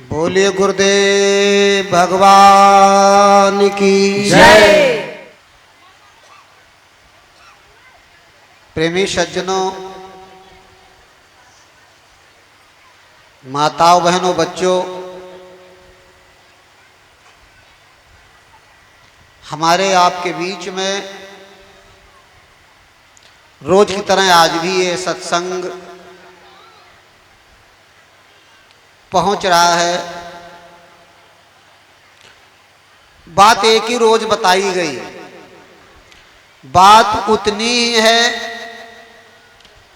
बोलिए गुरुदेव भगवान की जय। प्रेमी सज्जनों, माताओं, बहनों, बच्चों, हमारे आपके बीच में रोज की तरह आज भी ये सत्संग पहुंच रहा है। बात एक ही रोज बताई गई, बात उतनी ही है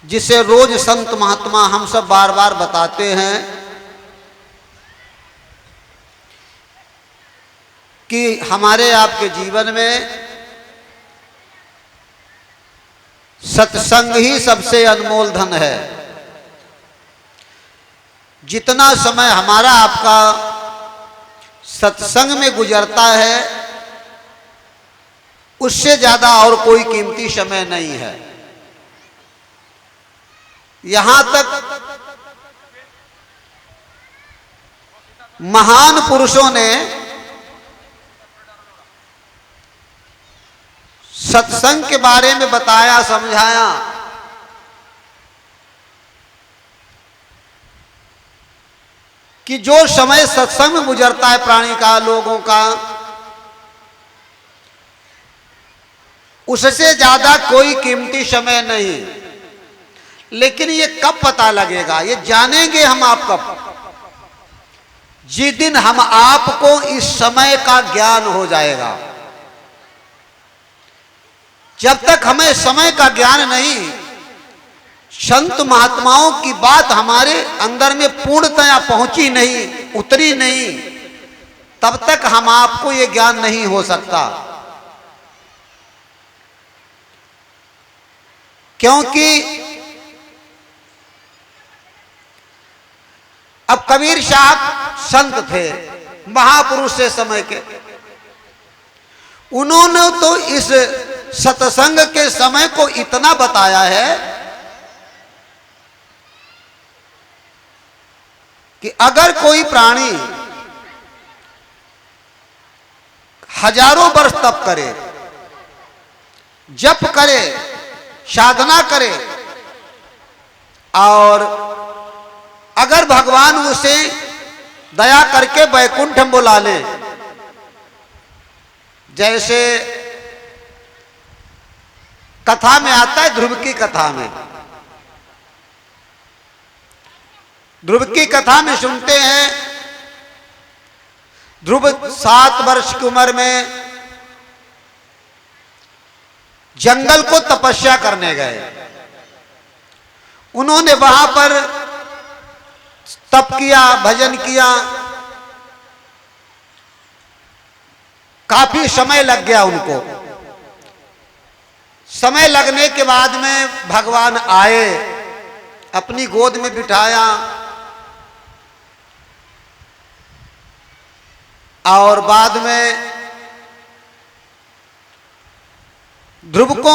जिसे रोज संत महात्मा हम सब बार बार बताते हैं कि हमारे आपके जीवन में सत्संग ही सबसे अनमोल धन है। जितना समय हमारा आपका सत्संग में गुजरता है उससे ज्यादा और कोई कीमती समय नहीं है। यहां तक महान पुरुषों ने सत्संग के बारे में बताया, समझाया। कि जो समय सत्संग में गुजरता है प्राणी का, लोगों का, उससे ज्यादा कोई कीमती समय नहीं। लेकिन ये कब पता लगेगा, ये जानेंगे हम आप कब? जिस दिन हम आपको इस समय का ज्ञान हो जाएगा। जब तक हमें समय का ज्ञान नहीं, संत महात्माओं की बात हमारे अंदर में पूर्णतया पहुंची नहीं, उतरी नहीं, तब तक हम आपको ये ज्ञान नहीं हो सकता। क्योंकि अब कबीर साहब संत थे, महापुरुष से समय के। उन्होंने तो इस सत्संग के समय को इतना बताया है कि अगर कोई प्राणी हजारों वर्ष तप करे, जप करे, साधना करे, और अगर भगवान उसे दया करके वैकुंठ में बुला ले, जैसे कथा में आता है, ध्रुव की कथा में, ध्रुव की कथा में सुनते हैं, ध्रुव 7 वर्ष की उम्र में जंगल को तपस्या करने गए। उन्होंने वहां पर तप किया, भजन किया, काफी समय लग गया उनको। समय लगने के बाद में भगवान आए, अपनी गोद में बिठाया और बाद में ध्रुव को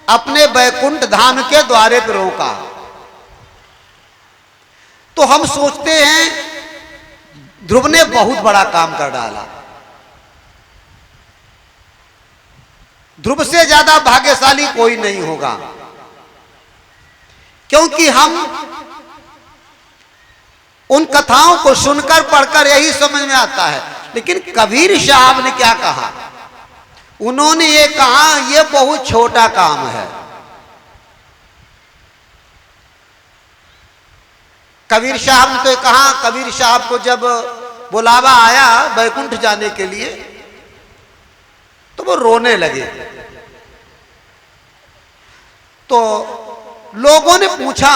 अपने वैकुंठ धाम के द्वारे पर रोका। तो हम सोचते हैं ध्रुव ने बहुत बड़ा काम कर डाला। ध्रुव से ज्यादा भाग्यशाली कोई नहीं होगा, क्योंकि हम उन कथाओं को सुनकर पढ़कर यही समझ में आता है। लेकिन कबीर साहब ने क्या कहा? उन्होंने ये कहा ये बहुत छोटा काम है। कबीर साहब ने तो कहा, कबीर साहब को जब बुलावा आया वैकुंठ जाने के लिए तो वो रोने लगे। तो लोगों ने पूछा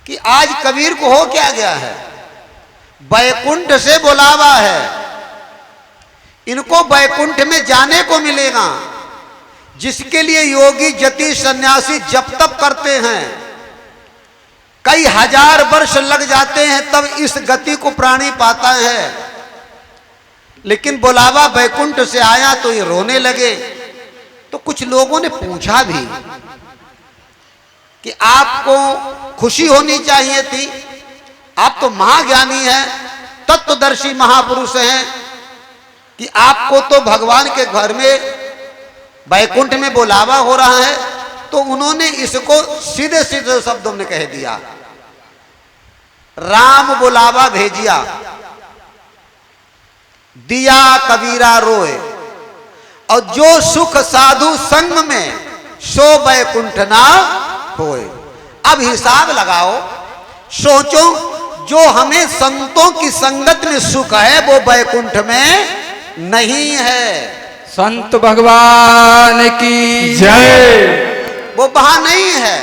कि आज कबीर को हो क्या गया है? वैकुंठ से बुलावा है, इनको वैकुंठ में जाने को मिलेगा, जिसके लिए योगी जति सन्यासी जप तप करते हैं। कई हजार वर्ष लग जाते हैं तब इस गति को प्राणी पाता है। लेकिन बुलावा वैकुंठ से आया तो ये रोने लगे। तो कुछ लोगों ने पूछा भी कि आपको खुशी होनी चाहिए थी। आप तो महाज्ञानी हैं, तत्वदर्शी महापुरुष हैं कि आपको तो भगवान के घर में वैकुंठ में बुलावा हो रहा है। तो उन्होंने इसको सीधे सीधे शब्दों में कह दिया, राम बुलावा भेजिया, दिया कबीरा रोए, और जो सुख साधु संग में सो वैकुंठ ना होए। अब हिसाब लगाओ, सोचो, जो हमें संतों की संगत में सुख है वो वैकुंठ में नहीं है। संत भगवान की जय। वो वहां नहीं है।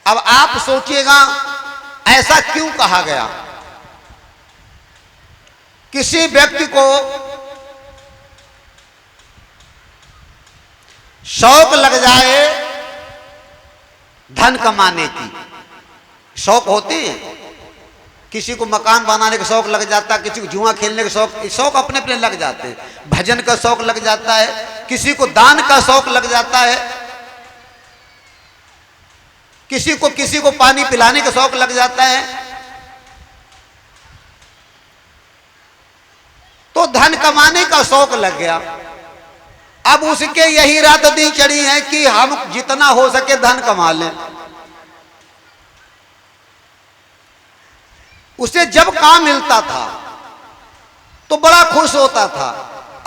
अब आप सोचिएगा ऐसा क्यों कहा गया। किसी व्यक्ति को शौक लग जाए धन कमाने की, शौक होती है, किसी को मकान बनाने का शौक लग जाता है, किसी को जुआ खेलने का शौक अपने अपने लग जाते हैं, भजन का शौक लग जाता है, किसी को दान का शौक लग जाता है, किसी को पानी पिलाने का शौक लग जाता है। तो धन कमाने का शौक लग गया। अब उसके यही रात दी चढ़ी है कि हम जितना हो सके धन कमा लें। उसे जब काम मिलता था तो बड़ा खुश होता था,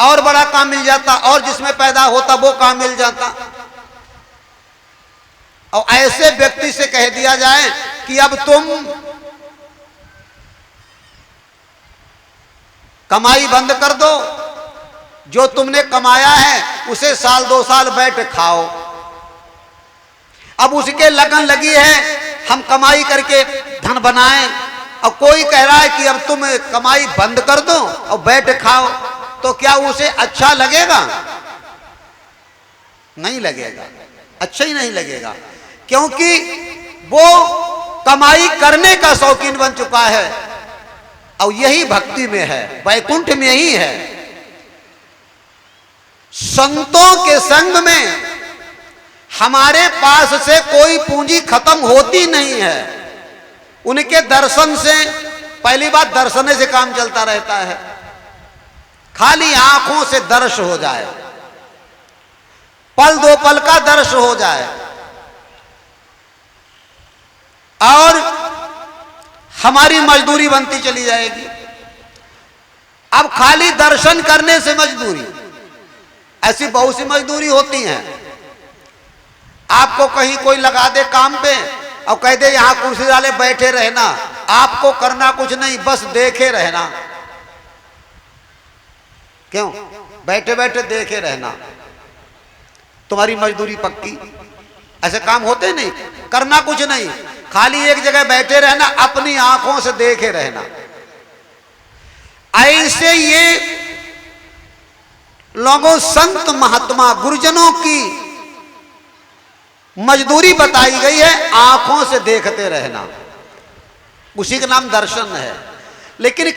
और बड़ा काम मिल जाता, और जिसमें पैदा होता वो काम मिल जाता। और ऐसे व्यक्ति से कह दिया जाए कि अब तुम कमाई बंद कर दो, जो तुमने कमाया है उसे साल 2 साल बैठ खाओ। अब उसके लगन लगी है हम कमाई करके धन बनाएं, और कोई कह रहा है कि अब तुम कमाई बंद कर दो और बैठ खाओ, तो क्या उसे अच्छा लगेगा? नहीं लगेगा, अच्छा ही नहीं लगेगा, क्योंकि वो कमाई करने का शौकीन बन चुका है। और यही भक्ति में है, वैकुंठ में ही है। संतों के संग में हमारे पास से कोई पूंजी खत्म होती नहीं है। उनके दर्शन से, पहली बात दर्शन से काम चलता रहता है। खाली आंखों से दर्श हो जाए, पल 2 पल का दर्श हो जाए, और हमारी मजदूरी बनती चली जाएगी। अब खाली दर्शन करने से मजदूरी, ऐसी बहुत सी मजदूरी होती हैं। आपको कहीं कोई लगा दे काम पे और कह दे यहां कुर्सी डाले बैठे रहना, आपको करना कुछ नहीं, बस देखे रहना। क्यों? बैठे बैठे देखे रहना, तुम्हारी मजदूरी पक्की। ऐसे काम होते नहीं, करना कुछ नहीं, खाली एक जगह बैठे रहना, अपनी आंखों से देखे रहना। ऐसे ये लोगों, संत महात्मा गुरुजनों की मजदूरी बताई गई है, आंखों से देखते रहना, उसी का नाम दर्शन है। लेकिन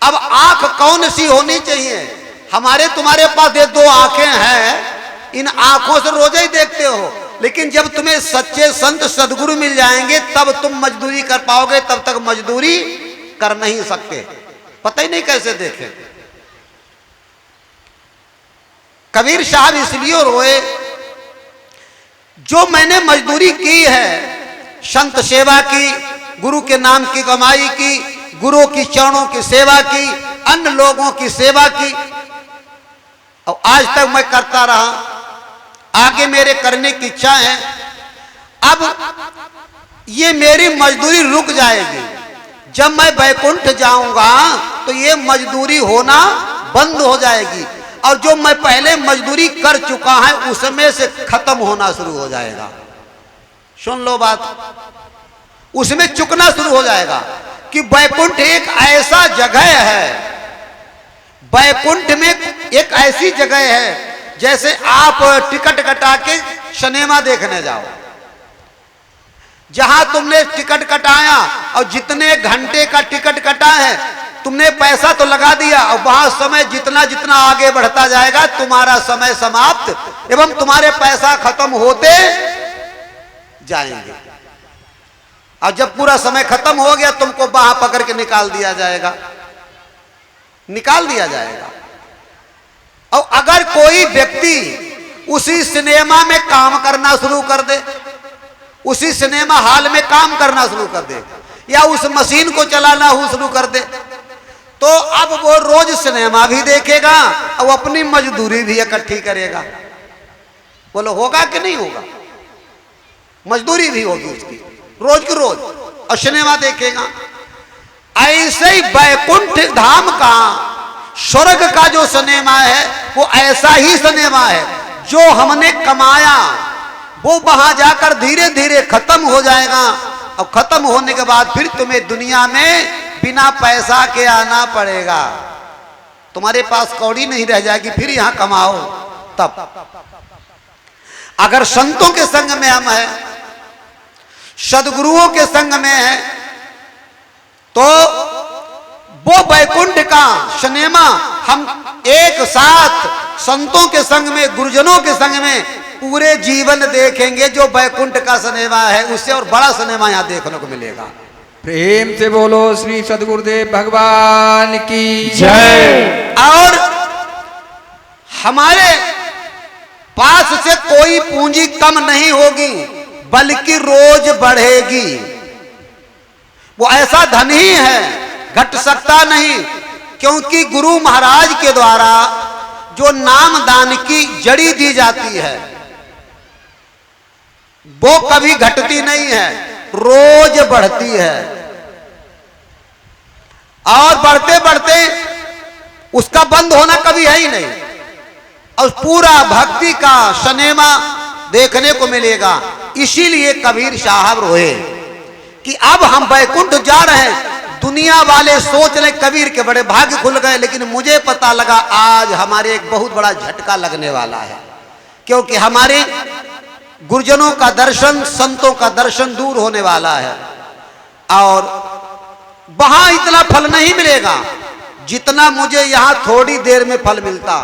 अब आंख कौन सी होनी चाहिए? हमारे तुम्हारे पास ये 2 आंखें हैं, इन आंखों से रोज ही देखते हो, लेकिन जब तुम्हें सच्चे संत सदगुरु मिल जाएंगे तब तुम मजदूरी कर पाओगे, तब तक मजदूरी कर नहीं सकते। पता ही नहीं कैसे देखें। कबीर साहब इसलिए रोए, जो मैंने मजदूरी की है, संत सेवा की, गुरु के नाम की कमाई की, गुरु की चरणों की सेवा की, अन्य लोगों की सेवा की, और आज तक मैं करता रहा, आगे मेरे करने की इच्छा है। अब ये मेरी मजदूरी रुक जाएगी, जब मैं वैकुंठ जाऊंगा तो ये मजदूरी होना बंद हो जाएगी, और जो मैं पहले मजदूरी कर चुका है उसमें से खत्म होना शुरू हो जाएगा। सुन लो बात, उसमें चुकना शुरू हो जाएगा कि वैकुंठ एक ऐसा जगह है, वैकुंठ में एक ऐसी जगह है जैसे आप टिकट कटा के सिनेमा देखने जाओ, जहां तुमने टिकट कटाया और जितने घंटे का टिकट कटा है तुमने पैसा तो लगा दिया और वहां समय जितना जितना आगे बढ़ता जाएगा तुम्हारा समय समाप्त एवं तुम्हारे पैसा खत्म होते जाएंगे। और जब पूरा समय खत्म हो गया तुमको बाह पकड़ के निकाल दिया जाएगा, निकाल दिया जाएगा। और अगर कोई व्यक्ति उसी सिनेमा में काम करना शुरू कर दे, उसी सिनेमा हॉल में काम करना शुरू कर दे, या उस मशीन को चलाना शुरू कर दे, तो अब वो रोज सिनेमा भी देखेगा और अपनी मजदूरी भी इकट्ठी करेगा। बोलो होगा कि नहीं होगा? मजदूरी भी होगी उसकी रोज की रोज, और सिनेमा देखेगा। ऐसे ही बैकुंठ धाम का, स्वर्ग का जो सिनेमा है वो ऐसा ही सिनेमा है। जो हमने कमाया वो वहां जाकर धीरे धीरे खत्म हो जाएगा, और खत्म होने के बाद फिर तुम्हें दुनिया में बिना पैसा के आना पड़ेगा। तुम्हारे पास कौड़ी नहीं रह जाएगी, फिर यहां कमाओ तब। अगर संतों के संग में हम हैं, सदगुरुओं के संग में हैं, तो वो बैकुंठ का सिनेमा हम एक साथ संतों के संग में, गुरुजनों के संग में पूरे जीवन देखेंगे। जो बैकुंठ का सिनेमा है उससे और बड़ा सिनेमा यहां देखने को मिलेगा। प्रेम से बोलो श्री सद्गुरुदेव भगवान की जय। और हमारे पास से कोई पूंजी कम नहीं होगी, बल्कि रोज बढ़ेगी। वो ऐसा धन ही है, घट सकता नहीं, क्योंकि गुरु महाराज के द्वारा जो नाम दान की जड़ी दी जाती है वो कभी घटती नहीं है, रोज बढ़ती है। और बढ़ते बढ़ते उसका बंद होना कभी है ही नहीं, और पूरा भक्ति का सिनेमा देखने को मिलेगा। इसीलिए कबीर साहब रोए कि अब हम बैकुंठ जा रहे हैं। दुनिया वाले सोच रहे कबीर के बड़े भाग्य खुल गए, लेकिन मुझे पता लगा आज हमारे एक बहुत बड़ा झटका लगने वाला है, क्योंकि हमारे गुरुजनों का दर्शन, संतों का दर्शन दूर होने वाला है। और वहां इतना फल नहीं मिलेगा जितना मुझे यहां थोड़ी देर में फल मिलता।